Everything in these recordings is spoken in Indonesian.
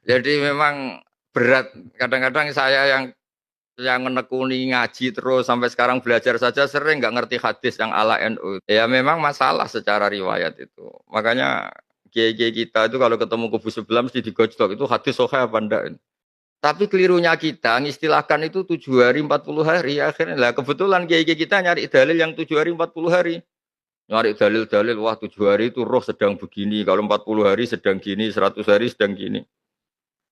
Jadi memang berat. Kadang-kadang saya yang menekuni ngaji terus sampai sekarang belajar saja sering nggak ngerti hadis yang ala NU. Ya memang masalah secara riwayat itu. Makanya kiai-kiai kita itu kalau ketemu kubu sebelah mesti digojlok itu hadis sahih apa enggak. Tapi kelirunya kita mengistilahkan itu 7 hari 40 hari akhirnya lah kebetulan kiai-kiai kita nyari dalil yang 7 hari 40 hari. Nyari dalil-dalil wah 7 hari itu roh sedang begini, kalau 40 hari sedang gini, 100 hari sedang gini.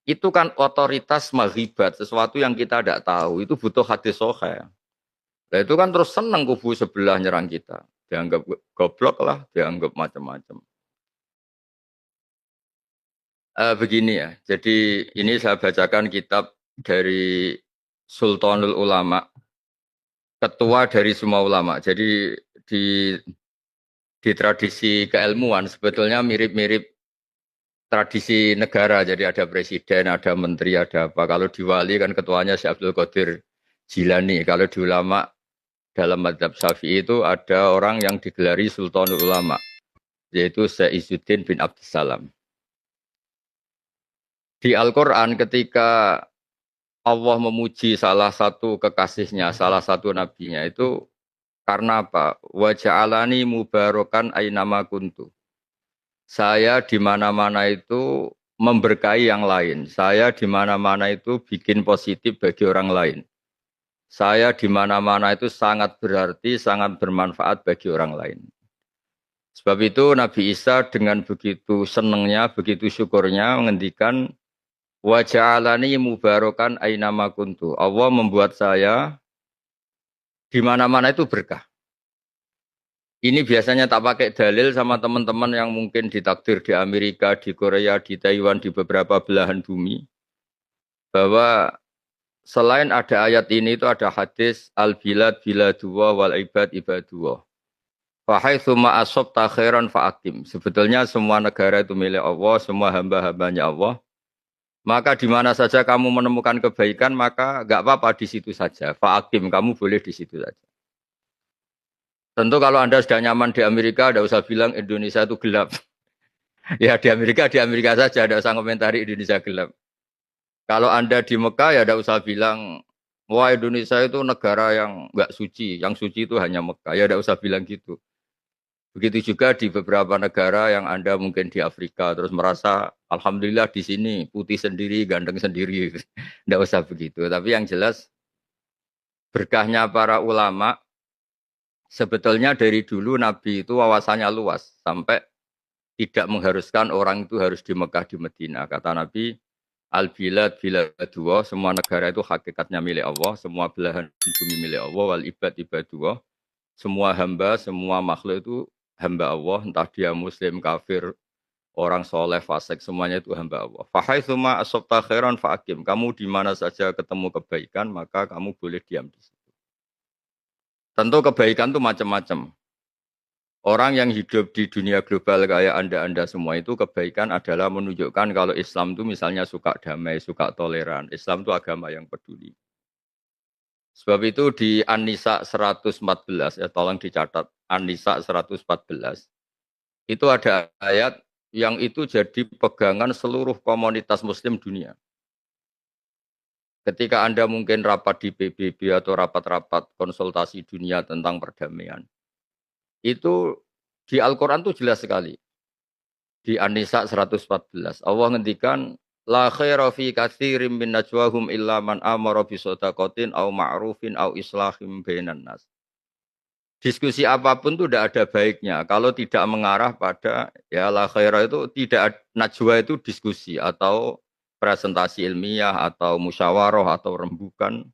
Itu kan otoritas maghibat, sesuatu yang kita tidak tahu. Itu butuh hadis sahih. Nah itu kan terus seneng kubu sebelah nyerang kita. Dianggap goblok lah, dianggap macam-macam. Begini ya, jadi ini saya bacakan kitab dari Sultanul Ulama, ketua dari semua ulama. Jadi di di tradisi keilmuan sebetulnya mirip-mirip tradisi negara. Jadi ada presiden, ada menteri, ada apa. Kalau di wali kan ketuanya Syekh Abdul Qadir Jilani. Kalau di ulama dalam madhab Syafi'i itu ada orang yang digelari Sultanul Ulama, yaitu Syekh Izzuddin bin Abdussalam. Di Al-Quran ketika Allah memuji salah satu kekasihnya, salah satu nabinya itu karena apa? Wa ja'alani mubarakan ainama kuntu. Saya di mana-mana itu memberkahi yang lain. Saya di mana-mana itu bikin positif bagi orang lain. Saya di mana-mana itu sangat berarti, sangat bermanfaat bagi orang lain. Sebab itu Nabi Isa dengan begitu senangnya, begitu syukurnya menghentikan wa ja'alani mubarakan ainama kuntu. Allah membuat saya di mana-mana itu berkah. Ini biasanya tak pakai dalil sama teman-teman yang mungkin ditakdir di Amerika, di Korea, di Taiwan, di beberapa belahan bumi. Bahwa selain ada ayat ini itu ada hadis al-bilad biladullah wal ibad ibadullah. Fahaitsuma asabta khairan fa'akim. Sebetulnya semua negara itu milik Allah, semua hamba-hambanya Allah. Maka di mana saja kamu menemukan kebaikan, maka enggak apa-apa di situ saja. Fa'akim, kamu boleh di situ saja. Tentu kalau Anda sudah nyaman di Amerika, tidak usah bilang Indonesia itu gelap. Ya di Amerika saja, tidak usah komentari Indonesia gelap. Kalau Anda di Mekah ya tidak usah bilang, wah Indonesia itu negara yang nggak suci, yang suci itu hanya Mekah. Ya tidak usah bilang gitu. Begitu juga di beberapa negara yang Anda mungkin di Afrika, terus merasa, Alhamdulillah di sini putih sendiri, ganteng sendiri. Tidak usah begitu. Tapi yang jelas, berkahnya para ulama, sebetulnya dari dulu Nabi itu wawasannya luas. Sampai tidak mengharuskan orang itu harus di Mekah, di Medina. Kata Nabi, Al-bilad biladullah, semua negara itu hakikatnya milik Allah, semua belahan bumi milik Allah, wal ibad ibadullah. Semua hamba, semua makhluk itu hamba Allah, entah dia muslim, kafir, orang soleh, fasik, semuanya itu hamba Allah. Fahaitsuma asabta khairan fa'akim. Kamu di mana saja ketemu kebaikan, maka kamu boleh diam di situ. Tentu kebaikan itu macam-macam. Orang yang hidup di dunia global kayak Anda-Anda semua itu kebaikan adalah menunjukkan kalau Islam itu misalnya suka damai, suka toleran. Islam itu agama yang peduli. Sebab itu di An-Nisa 114, ya tolong dicatat, An-Nisa 114, itu ada ayat yang itu jadi pegangan seluruh komunitas muslim dunia. Ketika Anda mungkin rapat di PBB atau rapat-rapat konsultasi dunia tentang perdamaian, itu di Al-Quran itu jelas sekali. Di An-Nisa 114. Allah ngendikan la khaira fi katsirin min najwahum illa man amara bi shadaqatin au ma'rufin au islahim bainan nas. Diskusi apapun itu tidak ada baiknya kalau tidak mengarah pada ya la khaira itu tidak najwa itu diskusi atau presentasi ilmiah atau musyawarah atau rembukan.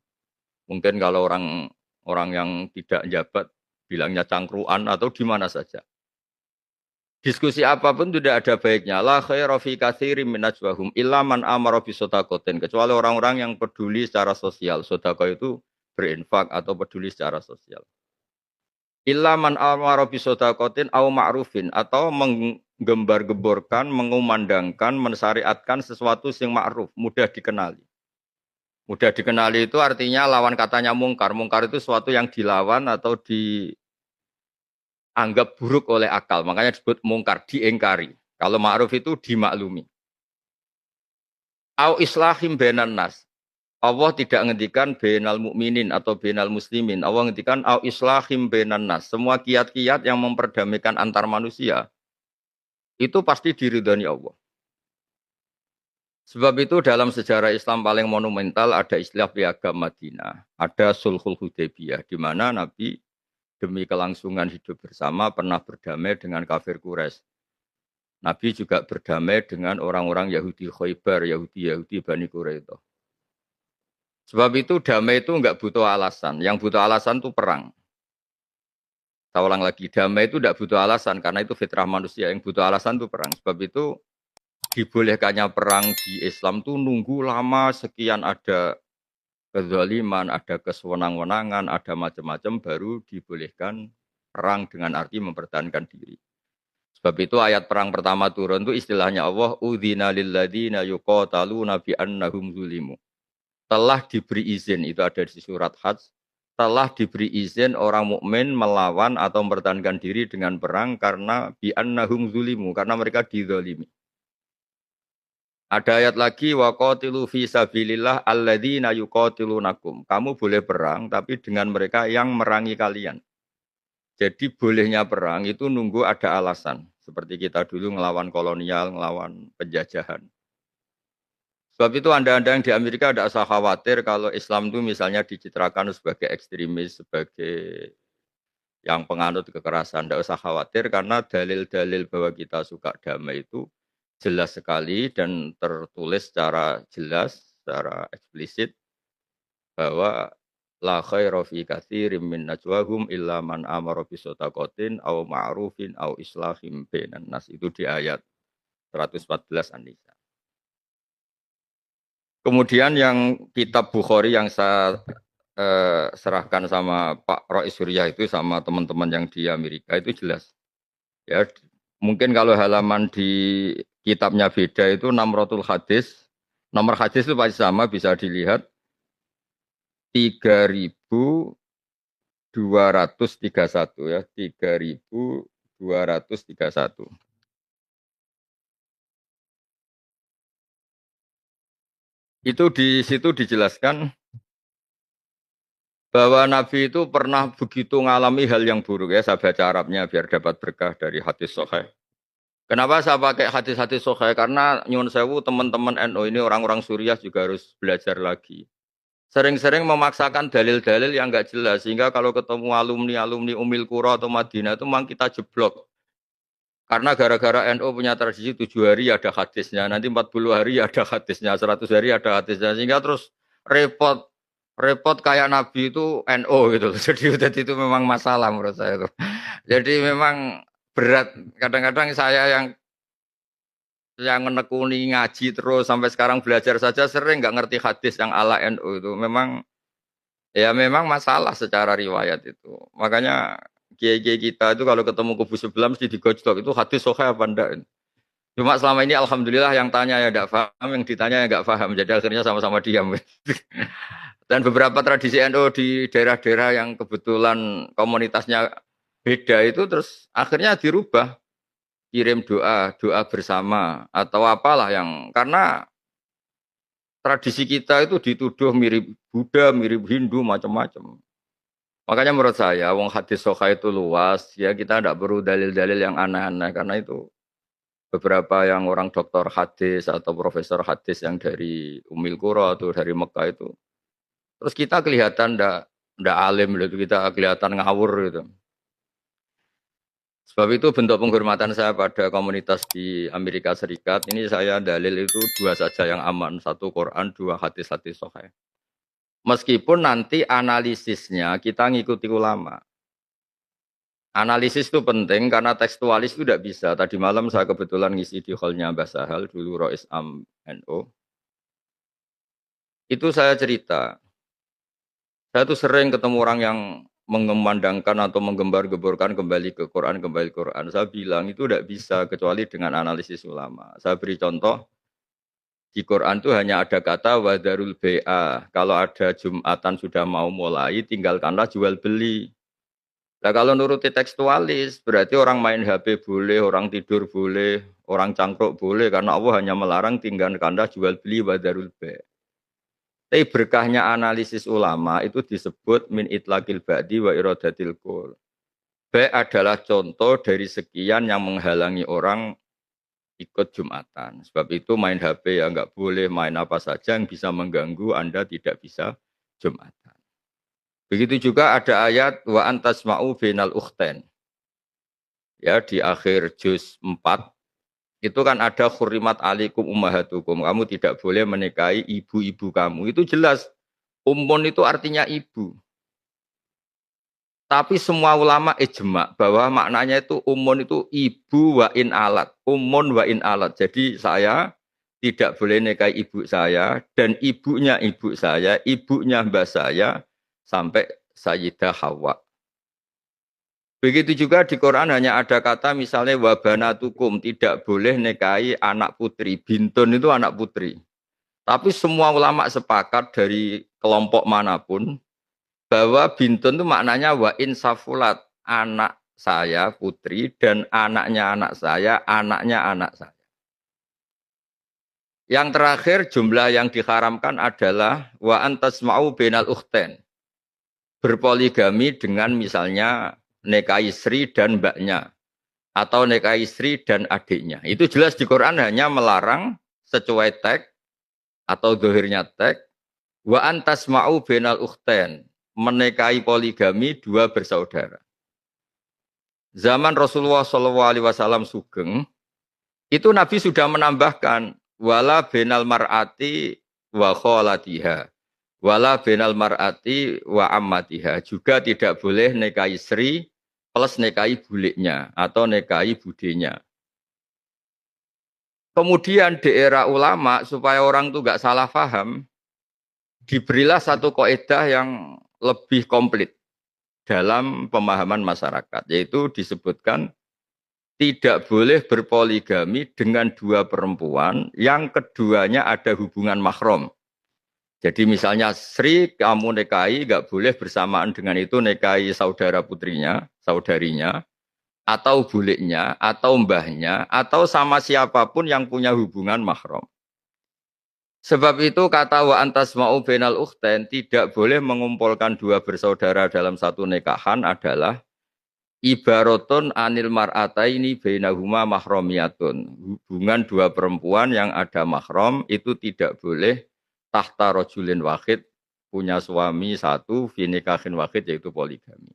Mungkin kalau orang orang yang tidak jabat bilangnya cangkruan atau di mana saja. Diskusi apapun tidak ada baiknya. La khaira fi katsirin min najwahum illa man amara bi shadaqatin. Kecuali orang-orang yang peduli secara sosial. Sedekah itu berinfak atau peduli secara sosial. Illa man amara bi shadaqatin au ma'rufin atau menggembar-gemborkan, mengumandangkan, mensyariatkan sesuatu yang ma'ruf, mudah dikenali. Mudah dikenali itu artinya lawan katanya mungkar. Mungkar itu sesuatu yang dilawan atau dianggap buruk oleh akal. Makanya disebut mungkar, diingkari. Kalau ma'ruf itu dimaklumi. Au islahim bainan nas. Allah tidak ngendikan bainal mukminin atau bainal muslimin. Allah ngendikan au islahim bainan nas. Semua kiat-kiat yang memperdamaikan antar manusia itu pasti diridhani Allah. Sebab itu dalam sejarah Islam paling monumental ada istilah piagam Madinah, ada Sulhul Hudaybiyah di mana Nabi demi kelangsungan hidup bersama pernah berdamai dengan kafir Quraisy. Nabi juga berdamai dengan orang-orang Yahudi Khaybar, Yahudi Bani Quraidah. Sebab itu damai itu enggak butuh alasan. Yang butuh alasan itu perang. Saya ulang lagi, damai itu enggak butuh alasan karena itu fitrah manusia. Yang butuh alasan itu perang. Sebab itu dibolehkannya perang di Islam itu nunggu lama sekian ada kezaliman, ada kesewenang-wenangan, ada macam-macam baru dibolehkan perang dengan arti mempertahankan diri. Sebab itu ayat perang pertama turun itu istilahnya Allah udzina lil ladzina yuqataluna bi annahum zulimu. Telah diberi izin, itu ada di surat Hajj, telah diberi izin orang mukmin melawan atau mempertahankan diri dengan perang karena bi annahum zulimu, karena mereka dizalimi. Ada ayat lagi waqatilu fi sabilillah alladzina yuqatilunakum. Kamu boleh perang tapi dengan mereka yang merangi kalian. Jadi bolehnya perang itu nunggu ada alasan. Seperti kita dulu ngelawan kolonial, ngelawan penjajahan. Sebab itu Anda-anda yang di Amerika tidak usah khawatir kalau Islam itu misalnya dicitrakan sebagai ekstremis, sebagai yang penganut kekerasan. Tidak usah khawatir karena dalil-dalil bahwa kita suka damai itu jelas sekali dan tertulis secara jelas, secara eksplisit bahwa la khaira fi katsirin min najwahum illa man amara bi shadaqatin aw ma'rufin aw islahim bainan nas. Itu di ayat 114 An-Nisa. Kemudian yang kitab Bukhari yang saya serahkan sama Pak Rois Surya itu sama teman-teman yang di Amerika itu jelas. Ya, mungkin kalau halaman di kitabnya beda itu Namratul Hadis. Nomor hadis itu pasti sama, bisa dilihat 3231 ya, 3231. Itu di situ dijelaskan bahwa Nabi itu pernah begitu mengalami hal yang buruk ya, saya baca Arabnya biar dapat berkah dari hadis sahih. Kenapa saya pakai hadis-hadis sahih? Karena nyuwun sewu teman-teman NU ini orang-orang Suriah juga harus belajar lagi. Sering-sering memaksakan dalil-dalil yang enggak jelas sehingga kalau ketemu alumni-alumni Umil Qura atau Madinah itu memang kita jeblok. Karena gara-gara NU punya tradisi 7 hari ada hadisnya, nanti 40 hari ada hadisnya, 100 hari ada hadisnya sehingga terus repot kayak Nabi itu NU gitu. Jadi itu memang masalah menurut saya itu. Jadi memang berat. Kadang-kadang saya yang menekuni ngaji terus sampai sekarang belajar saja sering nggak ngerti hadis yang ala NU itu. Memang ya memang masalah secara riwayat itu. Makanya kiai-kiai kita itu kalau ketemu kubu sebelah mesti digojlok itu hadis sahih apa enggak. Cuma selama ini alhamdulillah yang tanya ya enggak paham, yang ditanya ya enggak paham. Jadi akhirnya sama-sama diam. Dan beberapa tradisi NU di daerah-daerah yang kebetulan komunitasnya beda itu terus akhirnya dirubah, kirim doa, doa bersama atau apalah yang karena tradisi kita itu dituduh mirip Buddha, mirip Hindu, macam-macam. Makanya menurut saya, wong hadis sahih itu luas, ya kita tidak perlu dalil-dalil yang aneh-aneh karena itu beberapa yang orang doktor hadis atau profesor hadis yang dari Umil Qura atau dari Mekah itu, terus kita kelihatan ndak alim gitu, kita kelihatan ngawur gitu. Sebab itu bentuk penghormatan saya pada komunitas di Amerika Serikat, ini saya dalil itu 2 saja yang aman, 1 Quran, 2 hadis-hadis sahih. Meskipun nanti analisisnya kita ngikuti ulama. Analisis itu penting karena tekstualis itu tidak bisa. Tadi malam saya kebetulan ngisi di hallnya Mbah Sahal, dulu Rois Am NU. Itu saya cerita. Saya tuh sering ketemu orang yang mengumandangkan atau menggembar-gemborkan kembali ke Quran. Saya bilang itu tidak bisa kecuali dengan analisis ulama. Saya beri contoh, di Quran itu hanya ada kata wadarul bai'a. Kalau ada Jumatan sudah mau mulai, tinggalkanlah jual beli. Nah kalau nuruti tekstualis, berarti orang main HP boleh, orang tidur boleh, Orang cangkruk boleh karena Allah hanya melarang tinggal kanda jual beli wadarul bay'. Tapi berkahnya analisis ulama itu disebut min itlaqil ba'di wa iradatil qul. Bay' adalah contoh dari sekian yang menghalangi orang ikut Jumatan. Sebab itu main HP ya nggak boleh, main apa saja yang bisa mengganggu Anda tidak bisa Jumatan. Begitu juga ada ayat wa antasma'u bainal ukhtain. Ya di akhir juz 4 itu kan ada khurrimat alaikum ummahatukum. Kamu tidak boleh menikahi ibu-ibu kamu. Itu jelas. Ummun itu artinya ibu. Tapi semua ulama ijma bahwa maknanya itu ummun itu ibu wa in alat. Ummun wa in alat. Jadi saya tidak boleh nikahi ibu saya dan ibunya ibu saya, ibunya mbah saya sampai Sayyidah Hawa. Begitu juga di Quran hanya ada kata misalnya wabanatukum, tidak boleh nikahi anak putri. Bintun itu anak putri. Tapi semua ulama sepakat dari kelompok manapun bahwa bintun itu maknanya wa insafulat, anak saya putri dan anaknya anak saya, anaknya anak saya. Yang terakhir jumlah yang diharamkan adalah wa antasma'u bainal ukhtain. Berpoligami dengan misalnya nikahi Sri dan mbaknya atau nikahi Sri dan adiknya. Itu jelas di Quran hanya melarang sesuai teks atau dohirnya teks wa antasma'u bainal ukhtain, menikahi poligami dua bersaudara. Zaman Rasulullah SAW sugeng itu Nabi sudah menambahkan wala bainal mar'ati wa kholatiha wala bainal mar'ati wa ammatiha, juga tidak boleh nikahi Sri plus nikahi buliknya atau nikahi budenya. Kemudian di era ulama supaya orang itu nggak salah paham, diberilah satu kaidah yang lebih komplit dalam pemahaman masyarakat, yaitu disebutkan tidak boleh berpoligami dengan dua perempuan yang keduanya ada hubungan mahram. Jadi misalnya Sri kamu nikahi nggak boleh bersamaan dengan itu nikahi saudara putrinya, saudarinya, atau buliknya, atau mbahnya, atau sama siapapun yang punya hubungan mahram. Sebab itu kata wa antasma'u bainal ukhtain, tidak boleh mengumpulkan dua bersaudara dalam satu nikahan adalah ibaratun anil mar'ataini bainahuma mahramiyatun. Hubungan dua perempuan yang ada mahram itu tidak boleh tahta rojulin wahid, punya suami satu, finikahin wahid, yaitu poligami.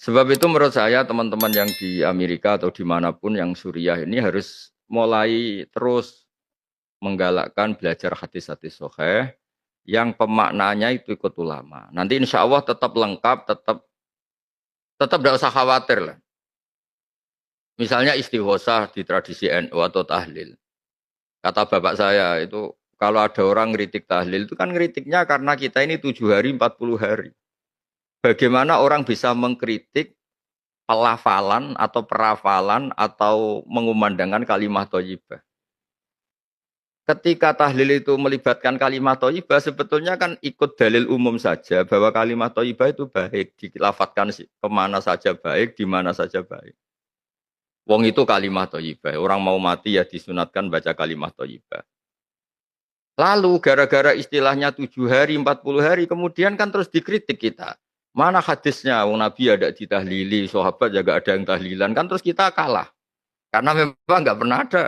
Sebab itu menurut saya teman-teman yang di Amerika atau dimanapun yang Suriah ini harus mulai terus menggalakkan belajar hadis-hadis sahih yang pemaknanya itu ikut ulama. Nanti insya Allah tetap lengkap, tetap tidak usah khawatir lah. Misalnya istighosah di tradisi NU atau tahlil. Kata bapak saya itu kalau ada orang ngeritik tahlil itu kan ngeritiknya karena kita ini 7 hari 40 hari. Bagaimana orang bisa mengkritik pelafalan atau perafalan atau mengumandangkan kalimat thayyibah. Ketika tahlil itu melibatkan kalimat thayyibah sebetulnya kan ikut dalil umum saja bahwa kalimat thayyibah itu baik, dilafatkan kemana saja baik, di mana saja baik. Wong itu kalimat thayyibah, orang mau mati ya disunatkan baca kalimat thayyibah. Lalu gara-gara istilahnya 7 hari, 40 hari, kemudian kan terus dikritik kita. Mana hadisnya? Wong Nabi ada ditahlili, sahabat juga ada yang tahlilan, kan terus kita kalah. Karena memang nggak pernah ada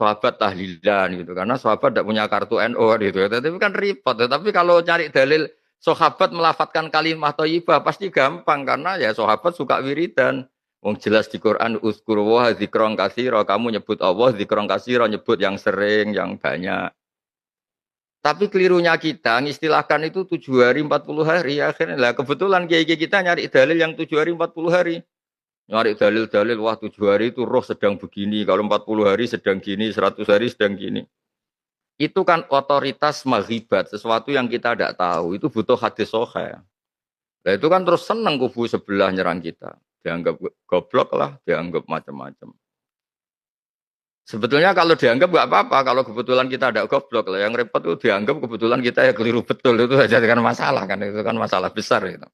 sahabat tahlilan gitu. Karena sahabat tidak punya kartu NU gitu. Tapi kan repot. Tapi kalau cari dalil sahabat melafatkan kalimat thayyibah pasti gampang karena ya sahabat suka wiridan. Wong jelas di Quran uzkur wa dzikron katsira, kamu nyebut Allah dzikron katsira, nyebut yang sering, yang banyak. Tapi kelirunya kita ngistilahkan itu 7 hari 40 hari akhirnya lah kebetulan kiai kita nyari dalil yang 7 hari 40 hari. Nyari dalil-dalil wah 7 hari itu roh sedang begini, kalau 40 hari sedang gini, 100 hari sedang gini. Itu kan otoritas maghibat, sesuatu yang kita tidak tahu, itu butuh hadis sahih. Nah itu kan terus senang kubu sebelah nyerang kita. Dianggap goblok lah, dianggap macam-macam. Sebetulnya kalau dianggap nggak apa-apa, kalau kebetulan kita ada goblok lah. Yang repot itu dianggap kebetulan kita ya keliru betul, itu saja kan masalah kan, itu kan masalah besar itu.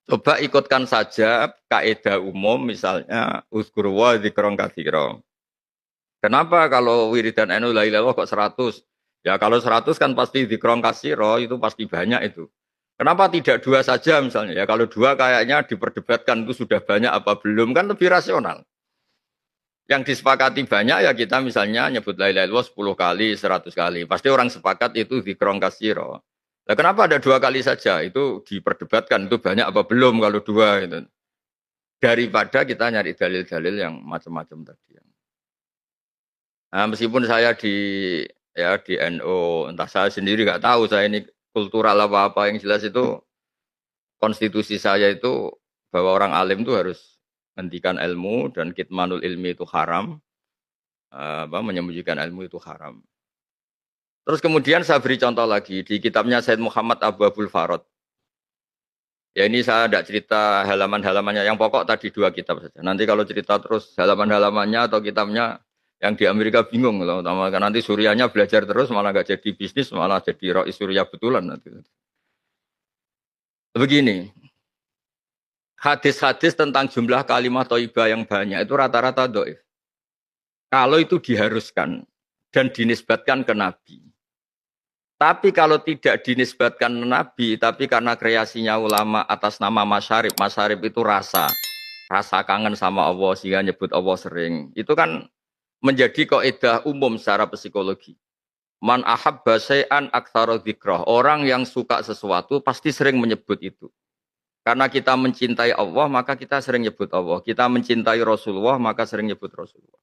Coba ikutkan saja kaidah umum misalnya uzkur wa dzikron katsira. Kenapa kalau wiridan NU la ilaha illallah kok 100? Ya kalau 100 kan pasti dzikron katsira itu pasti banyak itu. Kenapa tidak dua saja misalnya? Ya kalau dua kayaknya diperdebatkan itu sudah banyak apa belum kan lebih rasional. Yang disepakati banyak ya kita misalnya nyebut la ilaha illallah 10 kali, 100 kali. Pasti orang sepakat itu dzikron katsira. Nah, kenapa ada dua kali saja? Itu diperdebatkan itu banyak apa belum kalau dua itu. Daripada kita nyari dalil-dalil yang macam-macam tadi. Nah, meskipun saya di NU, entah saya sendiri nggak tahu saya ini kultural apa-apa yang jelas itu konstitusi saya itu bahwa orang alim itu harus hentikan ilmu dan kitmanul ilmi itu haram, menyembunyikan ilmu itu haram. Terus kemudian saya beri contoh lagi di kitabnya Said Muhammad Abu Abdul Farad. Ya ini saya tidak cerita halaman-halamannya, yang pokok tadi dua kitab saja. Nanti kalau cerita terus halaman-halamannya atau kitabnya yang di Amerika bingung loh, karena nanti Suriahnya belajar terus malah nggak jadi bisnis, malah jadi roi Suriah betulan nanti. Begini, hadis-hadis tentang jumlah kalimat thayyibah yang banyak itu rata-rata dhaif. Kalau itu diharuskan dan dinisbatkan ke Nabi. Tapi kalau tidak dinisbatkan ke Nabi, tapi karena kreasinya ulama atas nama masyarib, masyarib itu rasa kangen sama Allah sehingga nyebut Allah sering. Itu kan menjadi kaidah umum secara psikologi. Man ahabba syai'an aktsara dzikrah. Orang yang suka sesuatu pasti sering menyebut itu. Karena kita mencintai Allah, maka kita sering nyebut Allah. Kita mencintai Rasulullah, maka sering nyebut Rasulullah.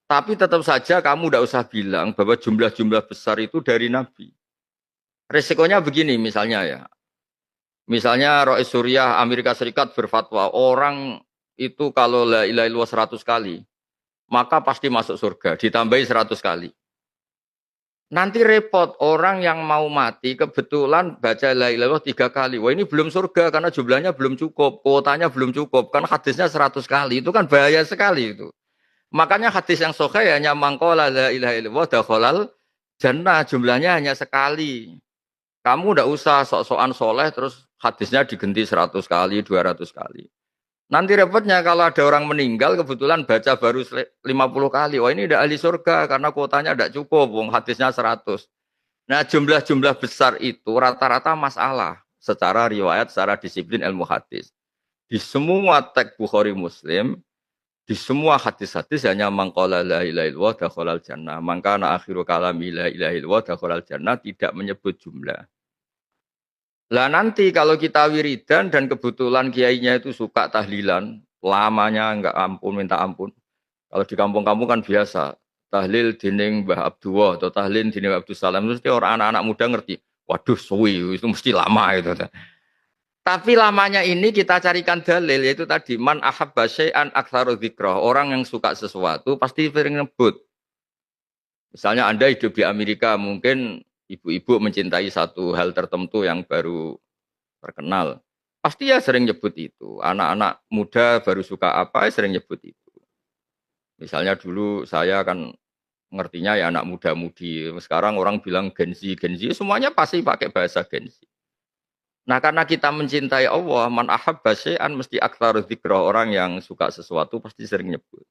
Tapi tetap saja kamu tidak usah bilang bahwa jumlah-jumlah besar itu dari Nabi. Resikonya begini misalnya ya. Misalnya Rois Suriah Amerika Serikat berfatwa, orang itu kalau la ilaha illallah 100 kali, maka pasti masuk surga, ditambahi 100 kali. Nanti repot, orang yang mau mati kebetulan baca la ilaha illallah 3 kali. Wah ini belum surga karena jumlahnya belum cukup, kuotanya belum cukup, kan hadisnya 100 kali, itu kan bahaya sekali itu. Makanya hadis yang sahih hanya mangkola la ilaha illallah dakhalal jannah, jumlahnya hanya sekali. Kamu udah usah sok-sokan soleh terus hadisnya digenti 100 kali, 200 kali. Nanti repotnya kalau ada orang meninggal kebetulan baca baru 50 kali. Wah ini udah ahli surga karena kuotanya tidak cukup, wong hadisnya 100. Nah jumlah-jumlah besar itu rata-rata masalah secara riwayat, secara disiplin ilmu hadis. Di semua teks Bukhari Muslim, di semua hadis-hadis hanya mangqala la ilaha illallah dakhalal jannah. Mangkana akhiru kalami la ilaha illallah dakhalal jannah, tidak menyebut jumlah. Lah nanti kalau kita wiridan dan kebetulan kiainya itu suka tahlilan, lamanya enggak ampun minta ampun. Kalau di kampung-kampung kan biasa tahlil dining Mbah Abdullah atau tahlil dining Abdul Salam, mesti orang anak-anak muda ngerti. Waduh, suwi itu mesti lama itu. Tapi lamanya ini kita carikan dalil, yaitu tadi man ahabba syai'an aktsaru dzikrah. Orang yang suka sesuatu pasti sering nyebut. Misalnya Anda hidup di Amerika, mungkin ibu-ibu mencintai satu hal tertentu yang baru terkenal. Pasti ya sering nyebut itu. Anak-anak muda baru suka apa, ya sering nyebut itu. Misalnya dulu saya kan ngertinya ya anak muda-mudi. Sekarang orang bilang Gen Z, semuanya pasti pakai bahasa Gen Z. Nah karena kita mencintai Allah, man ahabba syai'an mesti aktsaru dzikra, orang yang suka sesuatu pasti sering nyebut.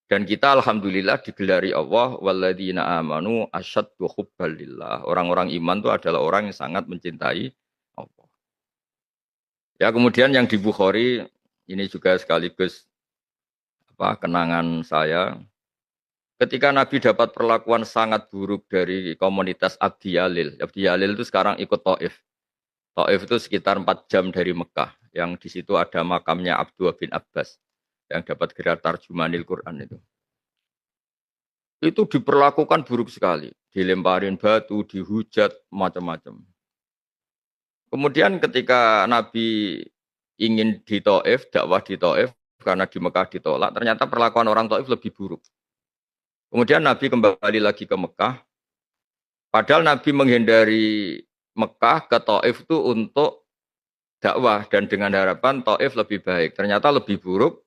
Dan kita alhamdulillah digelari Allah walladzina amanu asyaddu hubbalillah. Orang-orang iman itu adalah orang yang sangat mencintai Allah. Ya kemudian yang di Bukhari ini juga sekaligus kenangan saya. Ketika Nabi dapat perlakuan sangat buruk dari komunitas Abdi Yalil. Abdi Yalil itu sekarang ikut Taif. Taif itu sekitar 4 jam dari Mekah, yang di situ ada makamnya Abdullah bin Abbas yang dapat gelar tarjumanil Quran itu. Itu diperlakukan buruk sekali, dilemparin batu, dihujat, macam-macam. Kemudian ketika Nabi ingin di Taif, dakwah di Taif, karena di Mekah ditolak, ternyata perlakuan orang Taif lebih buruk. Kemudian Nabi kembali lagi ke Mekah, padahal Nabi menghindari Mekah ke Taif itu untuk dakwah dan dengan harapan Taif lebih baik. Ternyata lebih buruk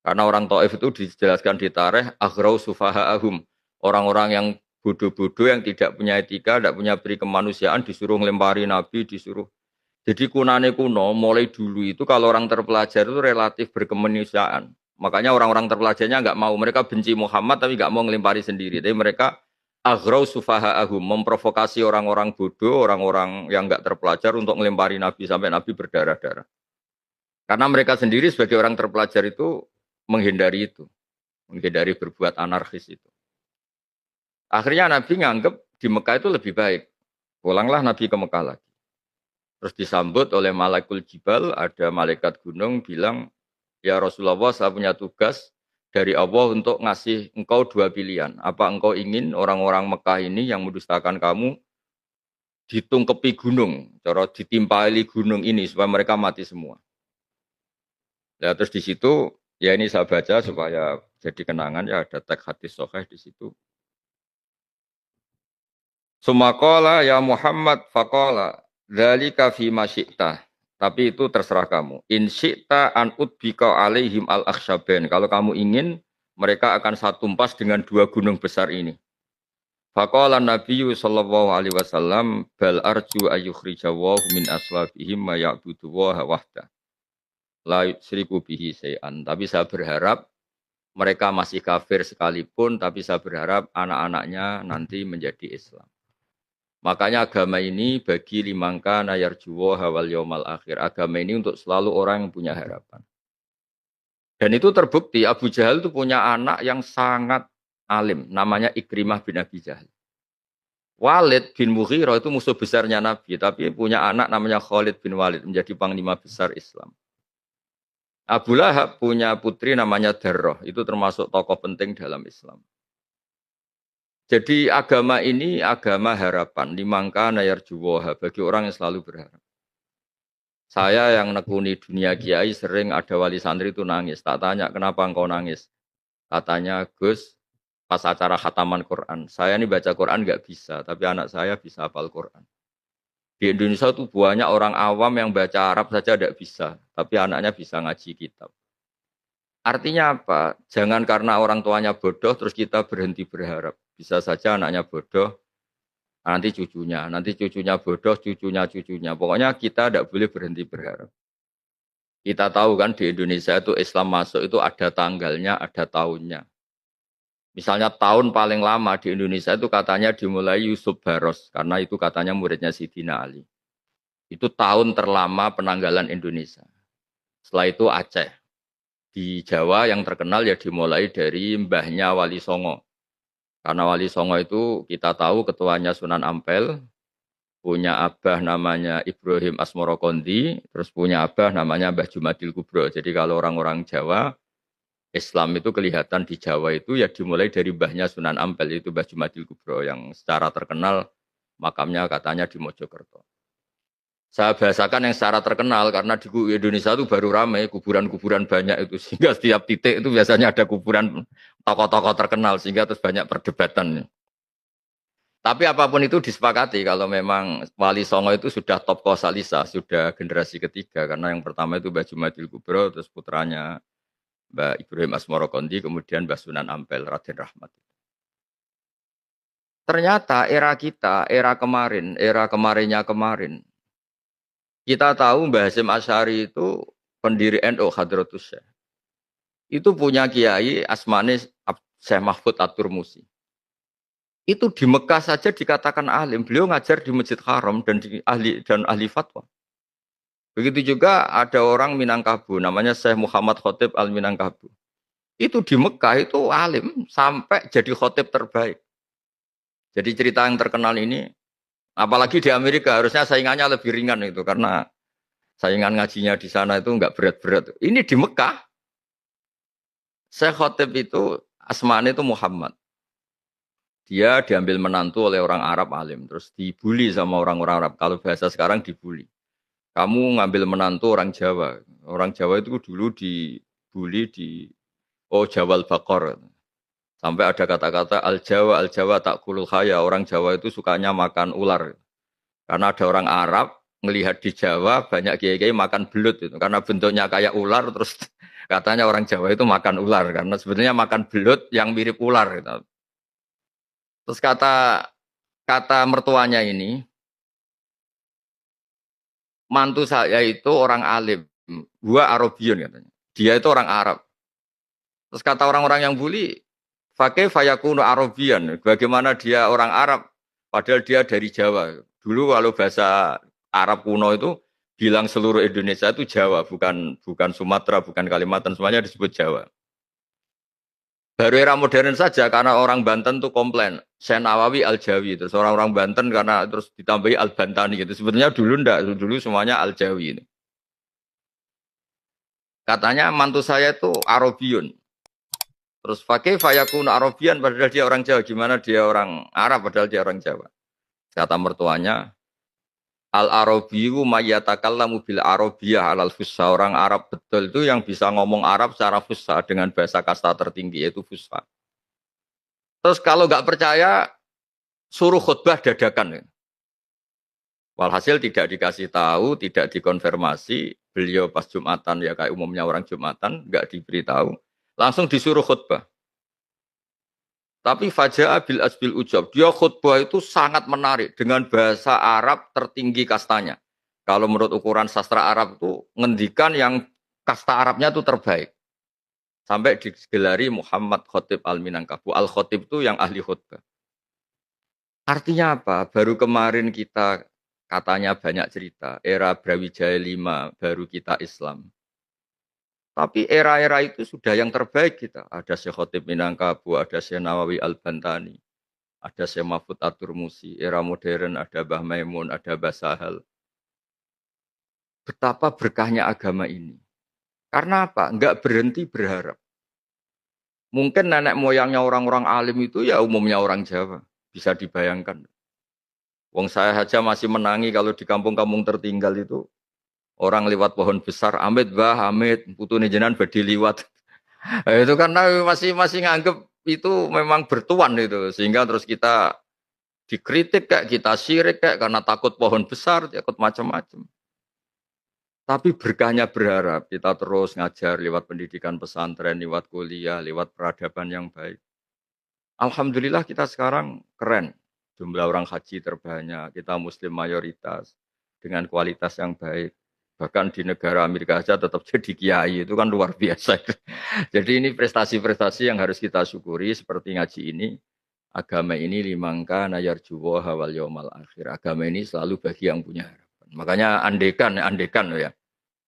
karena orang Taif itu dijelaskan di tarikh aghrau sufaha'ahum. Orang-orang yang bodoh-bodoh yang tidak punya etika, tidak punya peri kemanusiaan disuruh ngelempari Nabi, disuruh. Jadi kunane kuno, mulai dulu itu kalau orang terpelajar itu relatif berkemanusiaan. Makanya orang-orang terpelajarnya nggak mau, mereka benci Muhammad tapi nggak mau ngelimpari sendiri. Tapi mereka aghrau sufaha'ahum, memprovokasi orang-orang bodoh, orang-orang yang nggak terpelajar untuk ngelimpari Nabi sampai Nabi berdarah-darah. Karena mereka sendiri sebagai orang terpelajar itu menghindari itu, menghindari berbuat anarkis itu. Akhirnya Nabi nganggep di Mekah itu lebih baik. Pulanglah Nabi ke Mekah lagi. Terus disambut oleh Malakul Jibal, ada malaikat gunung bilang, ya Rasulullah saya punya tugas dari Allah untuk ngasih engkau dua pilihan. Apa engkau ingin orang-orang Mekah ini yang mendustakan kamu ditungkepi gunung, cara ditimpali gunung ini supaya mereka mati semua. Ya terus di situ, ya ini saya baca supaya jadi kenangan ya ada teks hadis sahih di situ. Sumakola ya Muhammad fakola dzalika fi masyi'ta. Tapi itu terserah kamu. In syi'ta an utbika alaihim al-akhsyabain. Kalau kamu ingin mereka akan satu tumpas dengan dua gunung besar ini. Faqala Nabi sallallahu alaihi wasallam bal arju ayyukhrijawahu min aslabihim ma ya'budu wa wahda. La yusyriku bihi syai'an. Tapi saya berharap mereka masih kafir sekalipun, tapi saya berharap anak-anaknya nanti menjadi Islam. Makanya agama ini bagi limangka nayarjuwa hawal yaumal akhir. Agama ini untuk selalu orang yang punya harapan. Dan itu terbukti Abu Jahal itu punya anak yang sangat alim. Namanya Ikrimah bin Abi Jahal. Walid bin Mughirah itu musuh besarnya Nabi. Tapi punya anak namanya Khalid bin Walid. Menjadi panglima besar Islam. Abu Lahab punya putri namanya Darrah. Itu termasuk tokoh penting dalam Islam. Jadi agama ini agama harapan, limangka nayar juwoha, bagi orang yang selalu berharap. Saya yang nekuni dunia kiai sering ada wali santri itu nangis. Tak tanya kenapa engkau nangis. Katanya Gus, pas acara khataman Quran. Saya ini baca Quran nggak bisa, tapi anak saya bisa hafal Quran. Di Indonesia tuh banyak orang awam yang baca Arab saja tidak bisa, tapi anaknya bisa ngaji kitab. Artinya apa? Jangan karena orang tuanya bodoh terus kita berhenti berharap. Bisa saja anaknya bodoh, nanti cucunya bodoh, cucunya. Pokoknya kita tidak boleh berhenti berharap. Kita tahu kan di Indonesia itu Islam masuk itu ada tanggalnya, ada tahunnya. Misalnya tahun paling lama di Indonesia itu katanya dimulai Yusuf Baros, karena itu katanya muridnya Sidina Ali. Itu tahun terlama penanggalan Indonesia. Setelah itu Aceh. Di Jawa yang terkenal ya dimulai dari mbahnya Wali Songo. Karena Wali Songo itu kita tahu ketuanya Sunan Ampel, punya abah namanya Ibrahim Asmoro Kondi, terus punya abah namanya Mbah Jumadil Kubro. Jadi kalau orang-orang Jawa, Islam itu kelihatan di Jawa itu ya dimulai dari mbahnya Sunan Ampel, itu Mbah Jumadil Kubro yang secara terkenal makamnya katanya di Mojokerto. Saya bahasakan yang secara terkenal karena di Indonesia itu baru ramai kuburan-kuburan banyak itu sehingga setiap titik itu biasanya ada kuburan tokoh-tokoh terkenal sehingga terus banyak perdebatan. Tapi apapun itu disepakati kalau memang Wali Songo itu sudah top kosalisa, sudah generasi ketiga karena yang pertama itu Mbah Jumadil Kubro terus putranya Mbah Ibrahim Asmoro Kondi kemudian Mbah Sunan Ampel Raden Rahmat. Ternyata era kita, era kemarinnya kemarin kita tahu Mbah Hasyim Asy'ari itu pendiri NU Hadratus Syekh. Itu punya kiai asmane Syekh Mahfud At-Turmusi. Itu di Mekah saja dikatakan alim. Beliau ngajar di Masjid Haram dan ahli fatwa. Begitu juga ada orang Minangkabau namanya Syekh Muhammad Khotib Al Minangkabau. Itu di Mekah itu alim sampai jadi khotib terbaik. Jadi cerita yang terkenal ini apalagi di Amerika harusnya saingannya lebih ringan itu karena saingan ngajinya di sana itu enggak berat-berat. Ini di Mekah, Syekh Khotib itu asmane itu Muhammad. Dia diambil menantu oleh orang Arab alim, terus dibully sama orang-orang Arab. Kalau bahasa sekarang dibully. Kamu ngambil menantu orang Jawa. Orang Jawa itu dulu dibully di Jawal Bakor. Sampai ada kata-kata Al Jawa tak kulul khaya. Orang Jawa itu sukanya makan ular. Karena ada orang Arab melihat di Jawa banyak kiai-kiai makan belut itu karena bentuknya kayak ular terus katanya orang Jawa itu makan ular karena sebenarnya makan belut yang mirip ular gitu. Terus kata mertuanya ini mantu saya itu orang alim. Gua Arabion katanya. Dia itu orang Arab. Terus kata orang-orang yang bully, Fakih fayakunu Arabian. Bagaimana dia orang Arab, padahal dia dari Jawa. Dulu kalau bahasa Arab kuno itu bilang seluruh Indonesia itu Jawa, bukan Sumatera, bukan Kalimantan, semuanya disebut Jawa. Baru era modern saja karena orang Banten tuh komplain, saya Nawawi Al-Jawi, terus orang-orang Banten karena terus ditambahi Al-Bantani gitu. Sebetulnya dulu ndak, dulu semuanya Al-Jawi. Katanya mantu saya itu Arabiun. Terus pakai fayakun Arabian padahal dia orang Jawa. Gimana dia orang Arab padahal dia orang Jawa. Kata mertuanya, Al-Arabiyu mayyatakallamu bil Arabiyah alal fusha. Orang Arab betul itu yang bisa ngomong Arab secara fusha dengan bahasa kasta tertinggi yaitu fusha. Terus kalau nggak percaya, suruh khutbah dadakan. Walhasil tidak dikasih tahu, tidak dikonfirmasi. Beliau pas Jumatan ya kayak umumnya orang Jumatan, nggak diberitahu. Langsung disuruh khutbah. Tapi Faja'a bil asbil ujab. Dia khutbah itu sangat menarik dengan bahasa Arab tertinggi kastanya. Kalau menurut ukuran sastra Arab itu ngendikan yang kasta Arabnya itu terbaik. Sampai digelari Muhammad Khotib Al-Minangkabu. Al-Khotib itu yang ahli khutbah. Artinya apa? Baru kemarin kita katanya banyak cerita. Era Brawijaya V baru kita Islam. Tapi era-era itu sudah yang terbaik kita. Ada Syekh Khotib Minangkabu, ada Syekh Nawawi Al-Bantani, ada Syekh Mahfud At-Turmusi. Era modern ada Mbah Maimun, ada Mbah Sahal. Betapa berkahnya agama ini. Karena apa? Enggak berhenti berharap. Mungkin nenek moyangnya orang-orang alim itu ya umumnya orang Jawa. Bisa dibayangkan. Wong saya saja masih menangi kalau di kampung-kampung tertinggal itu. Orang lewat pohon besar, amit bah, amit, putune jenengan badhe liwat. Itu karena masih nganggep itu memang bertuan itu, sehingga terus kita dikritik kayak kita syirik kayak karena takut pohon besar, takut macam-macam. Tapi berkahnya berharap kita terus ngajar lewat pendidikan pesantren, lewat kuliah, lewat peradaban yang baik. Alhamdulillah kita sekarang keren. Jumlah orang haji terbanyak, kita muslim mayoritas dengan kualitas yang baik. Bahkan di negara Amerika saja tetap jadi kiai, itu kan luar biasa. Jadi ini prestasi-prestasi yang harus kita syukuri seperti ngaji ini. Agama ini limangka nayar juwo hawal yomal akhir. Agama ini selalu bagi yang punya harapan. Makanya andekan ya.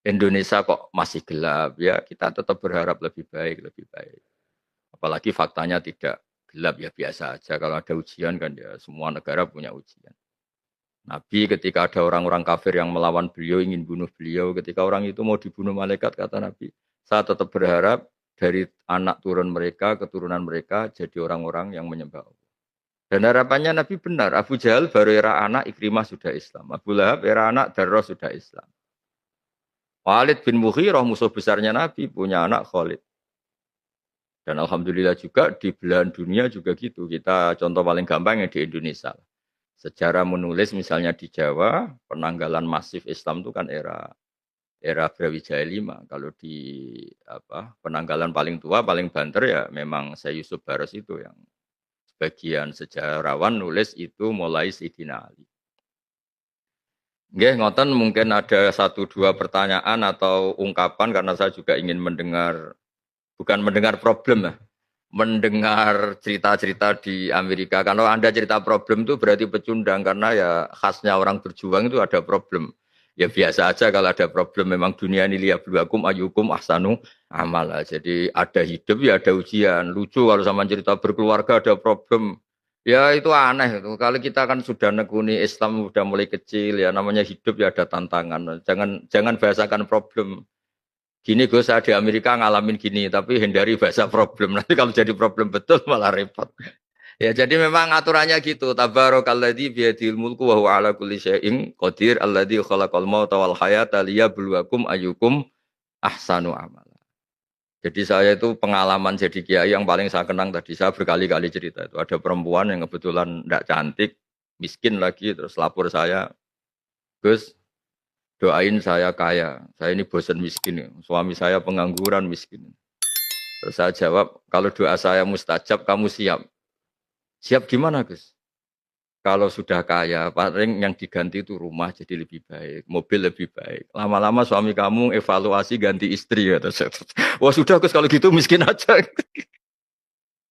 Indonesia kok masih gelap ya, kita tetap berharap lebih baik, lebih baik. Apalagi faktanya tidak gelap ya biasa aja. Kalau ada ujian kan ya semua negara punya ujian. Nabi ketika ada orang-orang kafir yang melawan beliau, ingin bunuh beliau, ketika orang itu mau dibunuh malaikat, kata Nabi, saya tetap berharap dari anak turun mereka, keturunan mereka, jadi orang-orang yang menyembah Allah. Dan harapannya Nabi benar, Abu Jahal baru era anak, Ikrimah sudah Islam. Abu Lahab era anak, Darrah sudah Islam. Khalid bin Mughirah, musuh besarnya Nabi, punya anak Khalid. Dan Alhamdulillah juga di belahan dunia juga gitu. Kita contoh paling gampang yang di Indonesia. Sejarah menulis misalnya di Jawa, penanggalan masif Islam itu kan era Brawijaya V. Kalau di penanggalan paling tua, paling banter ya memang Syekh Yusuf Baros itu yang sebagian sejarawan nulis itu mulai Sayyidina Ali. Nggih, ngoten mungkin ada satu dua pertanyaan atau ungkapan karena saya juga ingin mendengar, bukan mendengar problem lah, mendengar cerita-cerita di Amerika. Kalau Anda cerita problem itu berarti pecundang karena ya khasnya orang berjuang itu ada problem. Ya biasa aja kalau ada problem, memang dunia ini liyabluwakum ayyukum ahsanu amala. Jadi ada hidup ya ada ujian. Lucu kalau sama cerita berkeluarga ada problem. Ya itu aneh itu. Kalau kita kan sudah nekuni Islam sudah mulai kecil ya namanya hidup ya ada tantangan. Jangan bahasakan problem. Gini gue saya di Amerika ngalamin gini, tapi hindari bahasa problem. Nanti kalau jadi problem betul malah repot. Ya jadi memang aturannya gitu. Tabarakalladzi biyadil mulku wa huwa ala kulli syai'in qadir alladzi khalaqal mauta wal hayata liyabluwakum ayyukum ahsanu amala. Jadi saya itu pengalaman jadi kiai yang paling saya kenang tadi. Saya berkali-kali cerita itu. Ada perempuan yang kebetulan tidak cantik, miskin lagi, terus lapor saya, Gus, doain saya kaya. Saya ini bosan miskin. Suami saya pengangguran miskin. Terus saya jawab, kalau doa saya mustajab, kamu siap. Siap gimana, Gus? kalau sudah kaya, paling yang diganti itu rumah jadi lebih baik, mobil lebih baik. Lama-lama suami kamu evaluasi ganti istri ya. Wah sudah Gus kalau gitu miskin aja.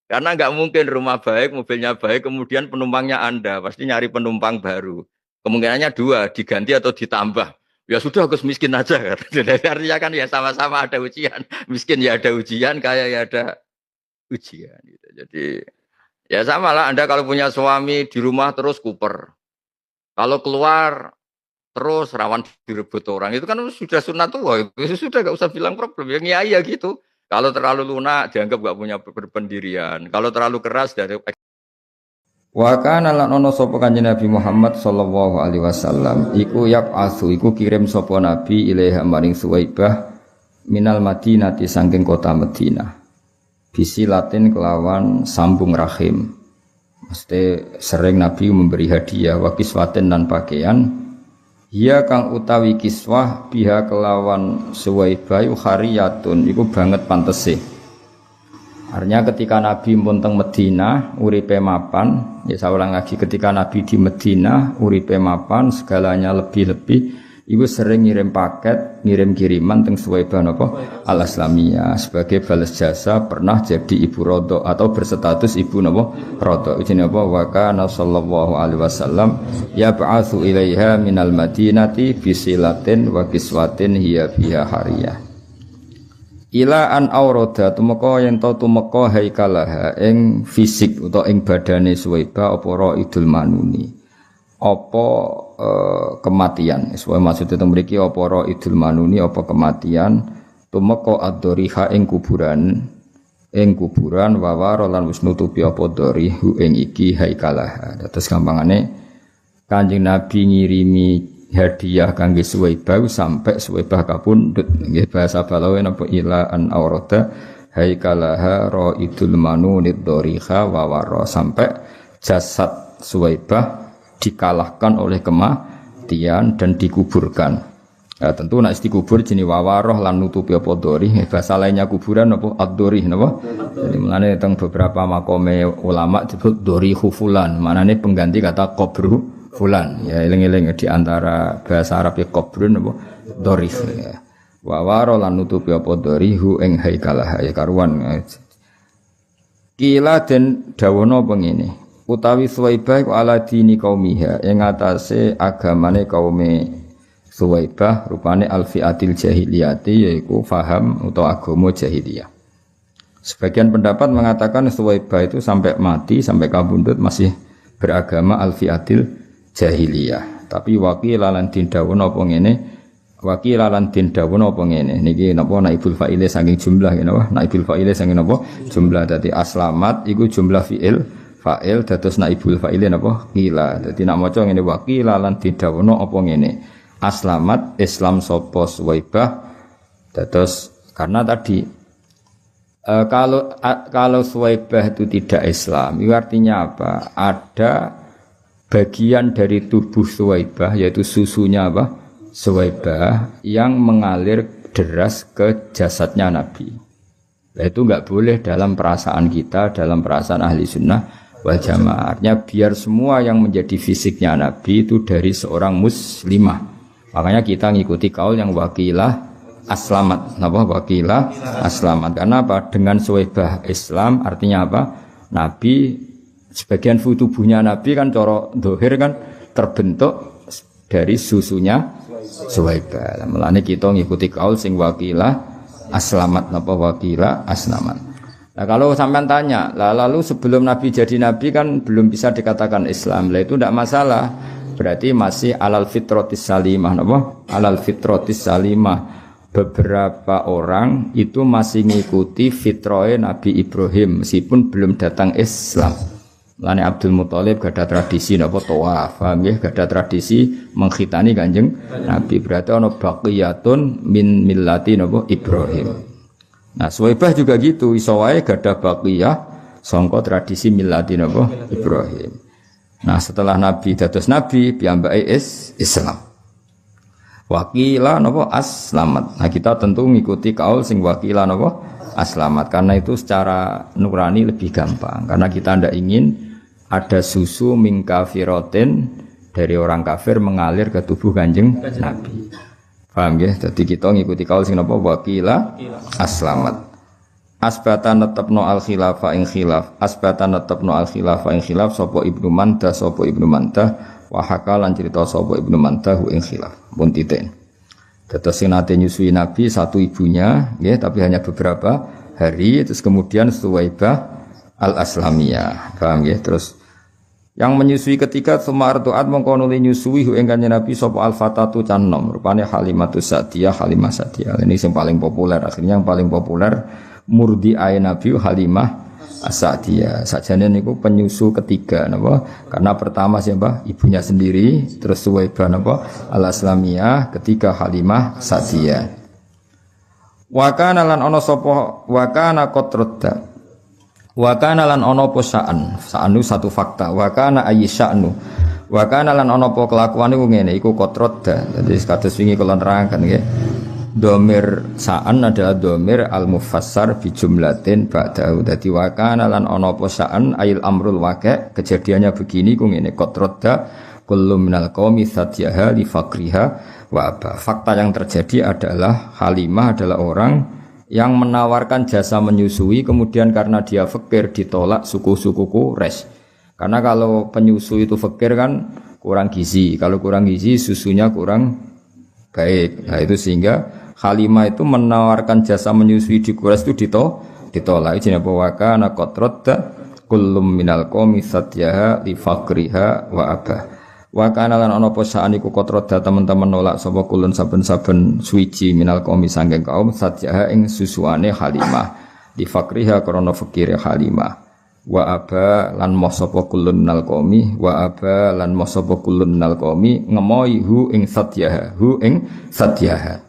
Karena nggak mungkin rumah baik, mobilnya baik, kemudian penumpangnya Anda. Pasti nyari penumpang baru. Kemungkinannya dua, diganti atau ditambah. Ya sudah Gus miskin aja. Jadi artinya kan ya sama-sama ada ujian. Miskin ya ada ujian, kaya ya ada ujian. Gitu. Jadi ya sama lah Anda kalau punya suami di rumah terus kuper. Kalau keluar terus rawan direbut orang itu kan sudah sunat tua itu sudah gak usah bilang problem yang ya gitu. Kalau terlalu lunak dianggap gak punya berpendirian. Kalau terlalu keras dari wa kana lan ana sapa kanjeng Nabi Muhammad sallallahu alaihi wasallam iku yab'atsu iku kirim sapa nabi ilaiha maring Suwaibah minal Madinati saking kota Madinah bisilatin kelawan sambung rahim. Mesti sering Nabi memberi hadiah wa kiswatin dan pakaian. Ia kang utawi kiswah biha kelawan Suwaibah hariyatun iku banget pantese. Artinya ketika Nabi pun teng Medina uripe mapan, ya saya ulang lagi ketika Nabi di Medina uripe mapan segalanya lebih-lebih iku sering ngirim paket, ngirim kiriman teng Suwaibah napa Al-Islamiyah sebagai balas jasa pernah jadi ibu rodok atau berstatus ibu napa rodok. Ini apa wa kana sallallahu alaihi wasallam yab'atsu ilaiha minal madinati bisilatin wa kiswatin hiya biha hariyah. Ila an aurada tumeka yen to tumeka haikalaha ing fisik utawa ing badane Suwaibah apa raidul manuni. Apa kematian. Sesuai maksud itu mriki apa raidul manuni apa kematian tumeka ad-doriha ing kuburan wawara lan wis nutupi apa dorihu ing iki haikalah. Terus gampangane Kanjeng Nabi ngirimi hadiah kangge Suwaibah sampai Suwaibah kapundhut nggih bahasa balawe napa ila an aurada haikalaha raidul manuni doriha wawara sampai jasad Suwaibah dikalahkan oleh kematian dan dikuburkan. Ya, tentu nek dikubur jenenge wawaroh lan nutupi apa dori. Bahasa lainnya kuburan apa ad-dori napa? Jadi mulane teng beberapa makome ulama disebut dori fulan, manane pengganti kata qabru fulan. Ya eling-eling di antara bahasa Arab qabrun apa dori. Ya. Wawaroh lan nutupi apa dori hu ing haikalah ya karuan. Kila den dawono pengene utawi Suwaibah ku ala dini kaumiha ing atase agamane kaume Suwaibah rupane alfiatil jahiliyati yaiku faham atau agama jahiliyah. Sebagian pendapat mengatakan Suwaibah itu sampai mati sampai kabundut masih beragama alfiatil jahiliyah. Tapi wakilalan tindawono apa ngene wakilalan tindawono apa ngene niki napa naibul fa'ile saking jumlah napa naibul fa'ile saking napa jumlah dadi aslamat iku jumlah fi'il fa'il dados naibul fa'ilin apa qila. Dadi nak maca ngene wa qila lan didawono apa ngene aslamat Islam sapa Suwaibah dados karena tadi kalau Suwaibah itu tidak Islam itu artinya apa? Ada bagian dari tubuh Suwaibah yaitu susunya apa? Suwaibah yang mengalir deras ke jasadnya Nabi. Nah, itu enggak boleh dalam perasaan kita, dalam perasaan ahli sunnah wal jamaah. Artinya biar semua yang menjadi fisiknya Nabi itu dari seorang muslimah. Makanya kita ngikuti kaul yang wakilah aslamat. Napa wakilah aslamat? Karena apa? Dengan Suwaibah Islam artinya apa? Nabi sebagian tubuhnya Nabi kan cara zahir kan terbentuk dari susunya Suwaibah. Mulane kita ngikuti kaul sing wakilah aslamat napa wakilah aslamat. Nah kalau sampean tanya, lalu sebelum Nabi jadi Nabi kan belum bisa dikatakan Islam. Lah itu tidak masalah. Berarti masih alal fitrotis salimah, apa? Alal fitrotis salimah. Beberapa orang itu masih mengikuti fitroe Nabi Ibrahim meskipun belum datang Islam. Lane Abdul Muthalib gak ada tradisi napa tawaf, nggih gak ada tradisi menghitani Kanjeng Nabi. Berarti ana baqiyatun min millati napa Ibrahim. Nah, Suwaibah juga gitu, iso wae gadah baqiyah sangka tradisi millati napa Ibrahim. Nah, setelah Nabi dados Nabi piyambake Islam. Wakila napa aslamat. Nah, kita tentu ngikuti kaul sing wakila napa aslamat karena itu secara nurani lebih gampang. Karena kita ndak ingin ada susu min kafirotin dari orang kafir mengalir ke tubuh Kanjeng Nabi. Paham ya? Jadi kita ngikuti kaul sing napa wakila aslamat. Asbatan netepno al khilafa ing khilaf. Asbatan netepno al khilafa ing khilaf sapa Ibnu Mandah sapa Ibnu Mandah wa hakalan cerita sapa Ibnu Mandah ing khilaf. Pun titik. Dados sing nate nyusui Nabi satu ibunya nggih tapi hanya beberapa hari terus kemudian Suwaibah al-Aslamiyah. Paham nggih? Terus yang menyusui ketika sumartuat mongko nuli nyusui ing Kanjeng Nabi sapa al-fatatu canom rupane Halimatus Sa'diyah Halimah Sa'diyah. Ini yang paling populer akhirnya yang paling populer murdi ay Nabi Halimah As-Sa'diyah. Sajane niku penyusu ketiga napa? Karena pertama siapa? Ibunya sendiri, terus Suwaibah napa? Al-Aslamiyah, ketiga Halimah Sa'diyah. Wa kana lan ana sapa wa kana qatradda. Wa kana lan ana apa sa'anu satu fakta. Wa kana ayyisa'nu. Wa kana lan ana apa kelakuan iku ngene iku qatradda. Dadi kados wingi kula nerangkan nggih. Domir sa'an adalah domir al-mufassar bi jumlatin ba'dahu. Dadi wa kana lan ana apa sa'an ayil amrul waqi' kejadiannya begini ku ngene qatradda kullu minal qaumi satyaha li faqriha wa aba. Fakta yang terjadi adalah Halimah adalah orang yang menawarkan jasa menyusui kemudian karena dia fakir ditolak suku-sukuku res. Karena kalau penyusu itu fakir kan kurang gizi. Kalau kurang gizi susunya kurang baik. Nah itu sehingga Halimah itu menawarkan jasa menyusui di Quraisy itu ditolak. Jenenge wa kana qatradda kullum minal qaumi satyaha li faqriha wa abah. Wa kana lan ana apa saaniku qatradda teman-teman nolak sapa kulun saben-saben suci minal qaumi sanging kaum satyaha ing susuane Halimah li faqriha krana fakire Halimah. Wa aba lan moh sapa kulun minal qaumi wa aba lan moh sapa kulun minal qaumi ngemoi hu ing satyaha.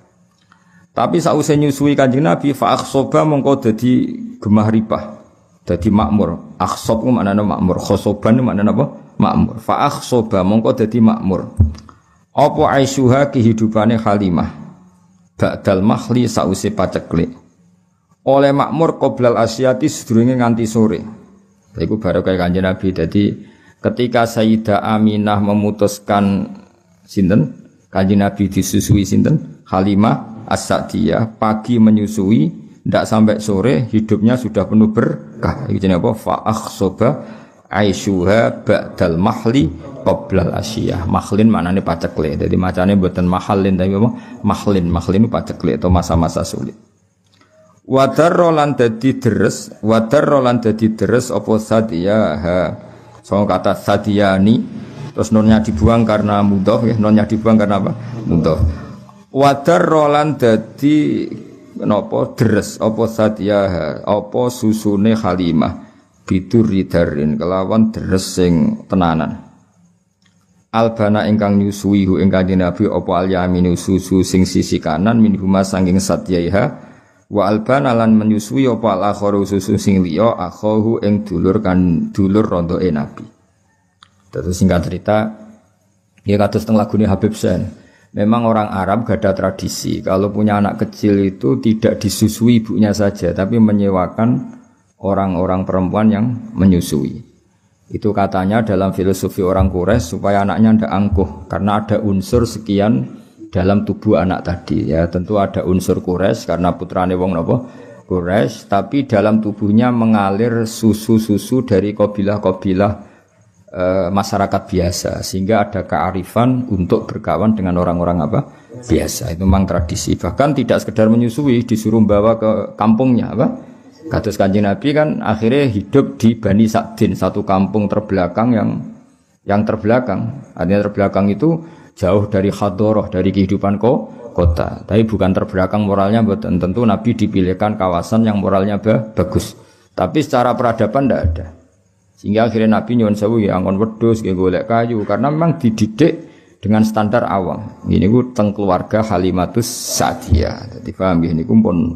Tapi sausé nyusui Kanjeng Nabi fa akhsoba mongko dadi gemah ripah. Dadi makmur. Akhsob ku maknane makmur, khosoban maknane apa? Makmur. Fa akhsoba mongko dadi makmur. Apa aisyuha kehidupane Halimah? Ba'dal mahli sausé paceklik. Oleh makmur qoblal asyati sedurunge nganti sore. Iku barokah Kanjeng Nabi. Jadi ketika Sayyidah Aminah memutuskan sinten? Kanjeng Nabi disusui sinten? Halimah As-Sa'diyah pagi menyusui ndak sampai sore hidupnya sudah penuh berkah. Iki jenenge apa? Fa akhsoba aisyuha ba'dal mahli qoblal asyiyah. Mahlin maknane paceklik. Jadi macane mboten mahalin tapi apa? Mahlin paceklik atau masa-masa sulit. Wadar lan dadi deres apa Sadiyah. Soal kata Sadiyani terus nunnya dibuang karena mudhof ya, nunnya dibuang karena apa? Mudhof. Wadar lan dadi napa deres apa Sadiyah apa susune Halimah biduri darin kelawan deres sing tenanan. Albana ingkang nyusui hu ing Kanjeng Nabi apa al-yaminu susu sing sisi kanan minhuma saking Sadiyah. Wa albana lan menyusui apa al-akharu susu sing liya akhahu ing dulur rondoke Nabi. Terus singkat cerita ya kados teng lagune Habib Sen. Memang orang Arab gak ada tradisi kalau punya anak kecil itu tidak disusui ibunya saja tapi menyewakan orang-orang perempuan yang menyusui. Itu katanya dalam filosofi orang Quraisy supaya anaknya ndak angkuh karena ada unsur sekian dalam tubuh anak tadi ya tentu ada unsur Quraisy karena putrane wong napa Quraisy tapi dalam tubuhnya mengalir susu-susu dari kabilah-kabilah masyarakat biasa sehingga ada kearifan untuk berkawan dengan orang-orang apa biasa itu memang tradisi bahkan tidak sekedar menyusui disuruh bawa ke kampungnya apa kados Kanjeng Nabi kan akhirnya hidup di Bani Sa'din satu kampung terbelakang yang terbelakang artinya terbelakang itu jauh dari hadoroh dari kehidupan kota tapi bukan terbelakang moralnya tentu Nabi dipilihkan kawasan yang moralnya bagus tapi secara peradaban tidak ada. Sehingga akhirnya Nabi nyuwun sewu ya angon wedhus nggih golek kayu karena memang dididik dengan standar awam. Ini ku teng keluarga Halimatus Sa'diyah. Dadi paham nggih niku pun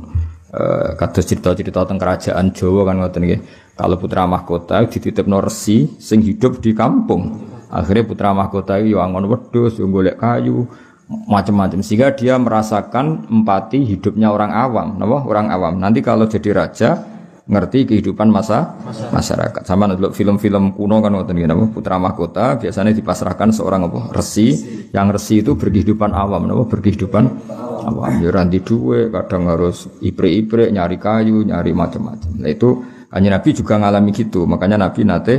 kados cerita-cerita teng kerajaan Jawa kan ngoten nggih. Kalau putra mahkota dititipno resi sing hidup di kampung. Akhirnya putra mahkota itu ya angon wedhus, ya golek kayu, macam-macam sehingga dia merasakan empati hidupnya orang awam, napa? Orang awam. Nanti kalau jadi raja ngerti kehidupan masyarakat. Sama nanti film-film kuno kan ngoten nggih napa putra mahkota biasanya dipasrahkan seorang apa resi, yang resi itu berkehidupan awam napa berkehidupan awam. Ya ranti duwe, kadang harus iprik-iprik nyari kayu, nyari macam-macam. Nah itu Kanjeng Nabi juga ngalami gitu. Makanya Nabi nate